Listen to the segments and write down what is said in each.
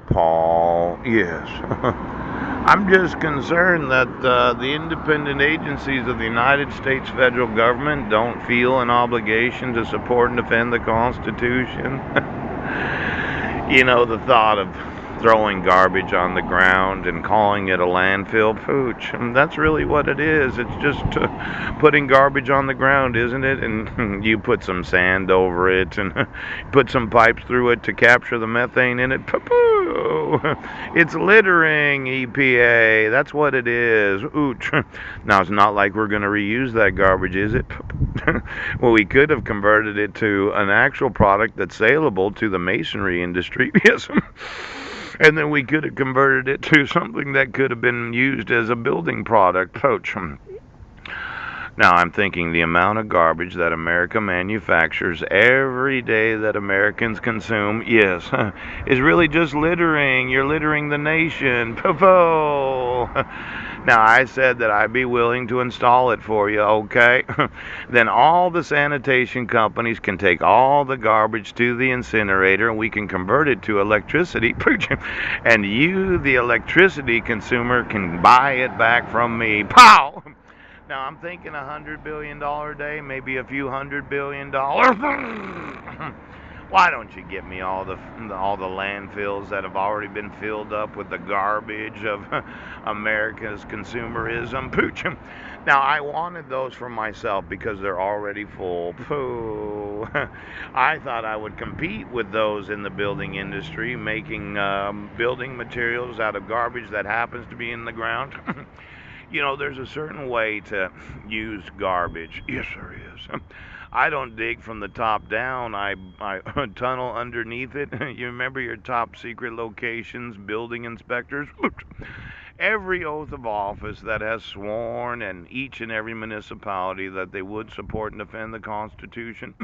Paul, yes. I'm just concerned that the independent agencies of the United States federal government don't feel an obligation to support and defend the Constitution. The thought of throwing garbage on the ground and calling it a landfill pooch. That's really what it is. It's just putting garbage on the ground, isn't it? And you put some sand over it and put some pipes through it to capture the methane in it. Poo-poo. It's littering, EPA. That's what it is. Ooch. Now, it's not like we're going to reuse that garbage, is it? Well, we could have converted it to an actual product that's saleable to the masonry industry. Yes. And then we could have converted it to something that could have been used as a building product. Poach. Now I'm thinking the amount of garbage that America manufactures every day that Americans consume, yes, is really just littering. You're littering the nation. Poo-poo. Now I said that I'd be willing to install it for you, okay? Then all the sanitation companies can take all the garbage to the incinerator and we can convert it to electricity. And you, the electricity consumer, can buy it back from me. Pow! Now I'm thinking $100 billion day, maybe a few $100 billion. Why don't you get me all the landfills that have already been filled up with the garbage of America's consumerism? Pooch. Now I wanted those for myself because they're already full. Pooh. I thought I would compete with those in the building industry, making building materials out of garbage that happens to be in the ground. There's a certain way to use garbage. Yes, there is. I don't dig from the top down. I tunnel underneath it. You remember your top secret locations, building inspectors? Every oath of office that has sworn in each and every municipality that they would support and defend the Constitution.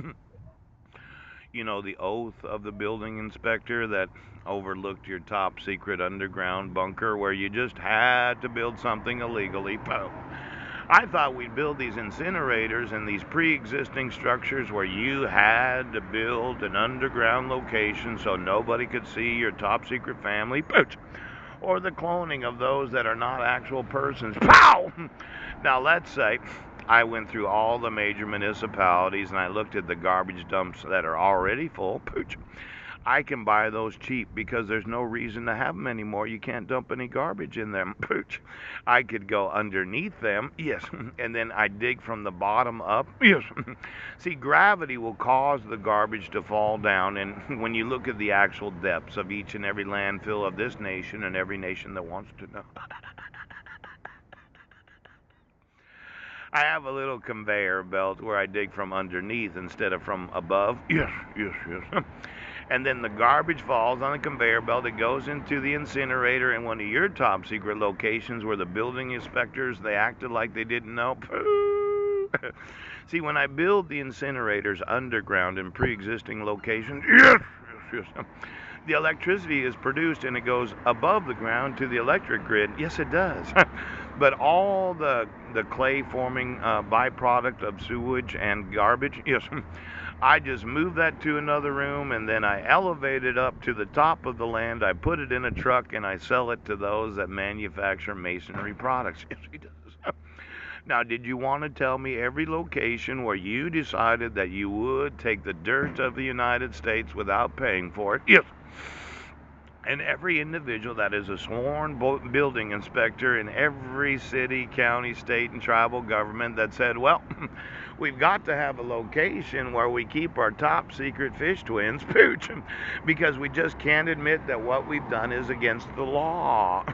The oath of the building inspector that overlooked your top secret underground bunker where you just had to build something illegally. I thought we'd build these incinerators and these pre-existing structures where you had to build an underground location so nobody could see your top secret family. Or the cloning of those that are not actual persons. Pow! Now let's say I went through all the major municipalities and I looked at the garbage dumps that are already full. Pooch. I can buy those cheap because there's no reason to have them anymore. You can't dump any garbage in them. Pooch. I could go underneath them, yes, and then I dig from the bottom up, yes. See, gravity will cause the garbage to fall down, and when you look at the actual depths of each and every landfill of this nation and every nation that wants to know, I have a little conveyor belt where I dig from underneath instead of from above. Yes, yes, yes. And then the garbage falls on the conveyor belt. It goes into the incinerator in one of your top secret locations where the building inspectors, they acted like they didn't know. See, when I build the incinerators underground in pre-existing locations, yes, yes, yes, the electricity is produced and it goes above the ground to the electric grid. Yes, it does. But all the clay forming byproduct of sewage and garbage, yes, I just move that to another room and then I elevate it up to the top of the land. I put it in a truck and I sell it to those that manufacture masonry products. Yes, he does. Now, did you want to tell me every location where you decided that you would take the dirt of the United States without paying for it? Yes. And every individual that is a sworn building inspector in every city, county, state, and tribal government that said, well, we've got to have a location where we keep our top secret fish twins, pooch, because we just can't admit that what we've done is against the law.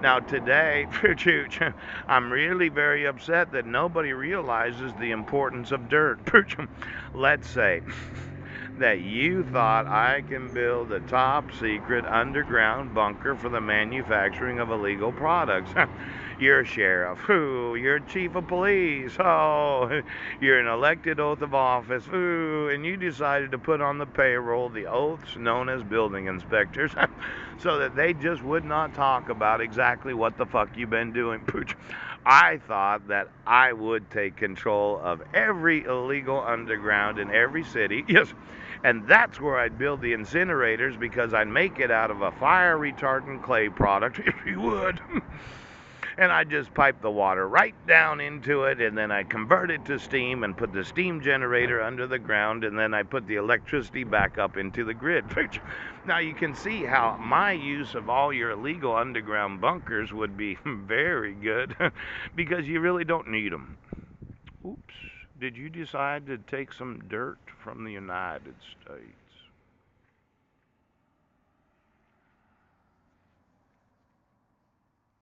Now, today, pooch, I'm really very upset that nobody realizes the importance of dirt. Pooch, let's say that you thought I can build a top secret underground bunker for the manufacturing of illegal products. You're a sheriff. Ooh, you're a chief of police. Oh, you're an elected oath of office. Ooh, and you decided to put on the payroll the oaths known as building inspectors so that they just would not talk about exactly what the fuck you've been doing. Pooch. I thought that I would take control of every illegal underground in every city. Yes, And that's where I'd build the incinerators, because I'd make it out of a fire retardant clay product, if you would. And I just pipe the water right down into it, and then I convert it to steam and put the steam generator under the ground, and then I put the electricity back up into the grid. Now you can see how my use of all your illegal underground bunkers would be very good, because you really don't need them. Oops, did you decide to take some dirt from the United States?